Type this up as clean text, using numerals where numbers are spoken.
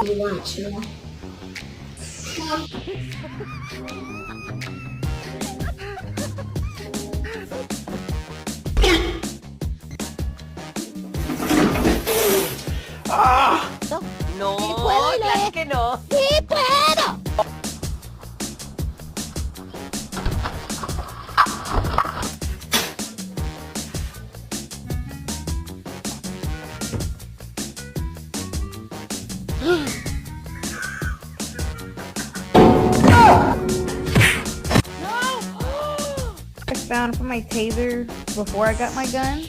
You want to? No, Sí puedo y claro leer. que no. ¡Sí puedo! I found for my taser before I got my gun.